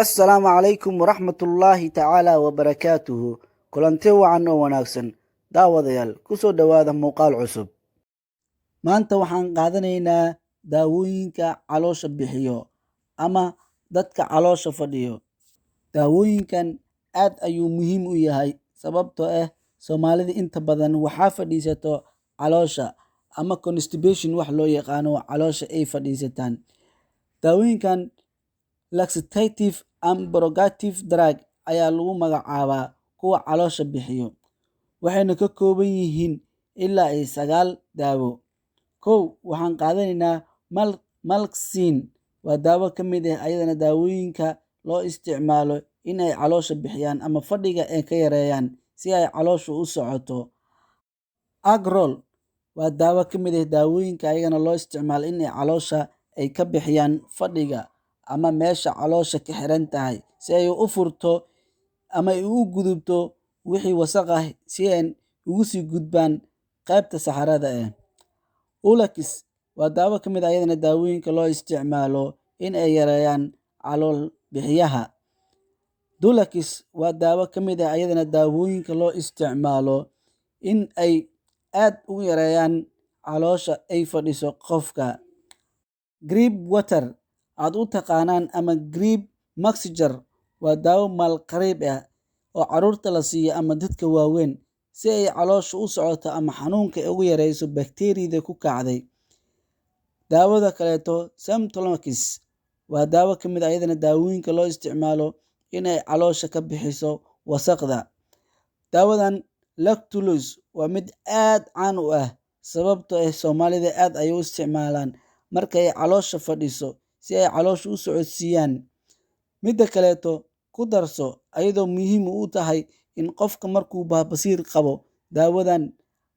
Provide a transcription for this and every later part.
Assalaamu calaykum waraxmatullaahi tacaala wabarakaatuhu. Kulanti wacan oo wanaagsan daawadayaal ku soo dhowaada muuqaal cusub. Maanta waxaan qaadanaynaa daawooyinka caloosha bixiyo ama dadka caloosha fadhiyo. Daawooyinkan aad ayuu muhiim u yahay sababtoo ah Soomaalida inta badan waxaa fadhiisato caloosha ama constipation wax loo yaqaano caloosha ay fadhiisataan. Daawooyinkan laxative and purgative drug ayaa lagu magacaabaa kuwa caloosha bixiyo, waxayna ka kooban yihiin ilaa 9 daawo. Kow waxaan qaadanaynaa Malxin, waa daawo ka mid ah ayadana daawooyinka loo isticmaalo in ay caloosha bixiyaan ama fadhiga ay ka yareeyaan si ay caloosha u socoto. Agrol waa daawo ka mid ah daawooyinka ayagana loo isticmaalo in ay caloosha ay ka bixiyaan fadhiga ama meesha caloosha ka xiran tahay si ay u furto ama ay u gudubto wixii wasakh ah si ay ugu sii gudbaan qaybta saxarada ah. Ulax waa daawo ka mid ah ayadana daawooyinka loo isticmaalo in ay yareeyaan calool bixiyaha. Dulax waa daawo ka mid ah ayadana daawooyinka loo isticmaalo in ay aad u yareeyaan caloosha ay fadhiso qofka. Grip water aad u taqaanaan ama grip mixture waa daawo malqariib ah oo carruurta la siiyo ama dadka waaweyn si ay caloosha u socoto ama xanuunka ugu yareyso bakteeriyada ku kacday. Daawada kaleeto Semtolix waa daawo ka mid ah ayadana daawooyinka loo isticmaalo in ay caloosha ka bixiso wasakhda. Daawadan Lactulose waa mid aad caan u ah sababtoo ah Soomaalida aad ay u isticmaalaan markay caloosha fadhiso si ay caloosha u socodsiiyaan. Midda kaleeto ku darso ayadoo muhiim u tahay in qofka markuu baabasiir qabo daawadan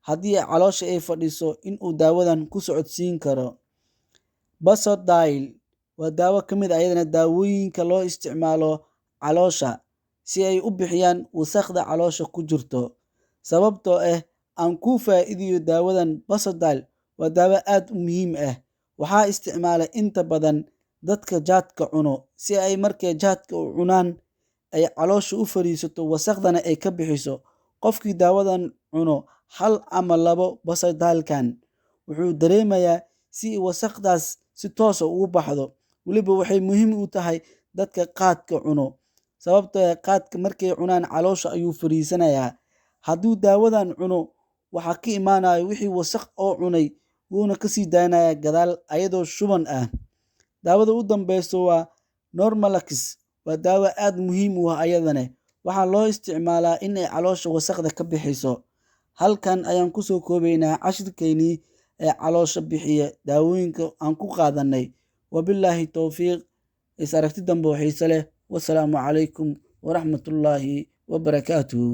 haddii caloosha ay fadhiso in uu daawadan ku socodsiin karo. Basodil waa daawo ka mid ah ayadana daawooyinka loo isticmaalo caloosha si ay u bixiyaan wasakhda caloosha ku jirto. Sababtoo ah aan ku faa'iideeyo daawadan Basodil waa daawo aad u muhiim ah. Waxaa isticmaala inta badan dadka jaadka cuno si ay markay jaadka u cunaan ay caloosha u fadhiisato wasakhdana ay ka bixiso. Qofkii daawadan cuno 1 ama 2 Basodilkan wuxuu dareemayaa si wasakhdaas si toos ah ugu baxdo. Weliba waxay muhiim u tahay dadka qaadka cuno sababtoo ah qaadka markay cunaan caloosha ayuu fadhiisanayaa. Hadduu daawadan cuno waxaa ka imaanaya wixii wasakh oo cunay wuuna ka sii daaynayaa gadaal ayadoo shuban ah. Daawada u dambeyso waa Normalax, waa daawo aad muhiim u ah ayadana. Waxaa loo isticmaalaa in ay caloosha wasakhda ka bixiso. Halkan ayaan ku soo koobaynaa cashirkeennii ee caloosha bixiya daawooyinka aan ku qaadanay. Wabillaahi towfiiq. Is aragti dambe oo xiiso leh. Wassalaamu calaykum waraxmatullaahi wabarakaatuhu.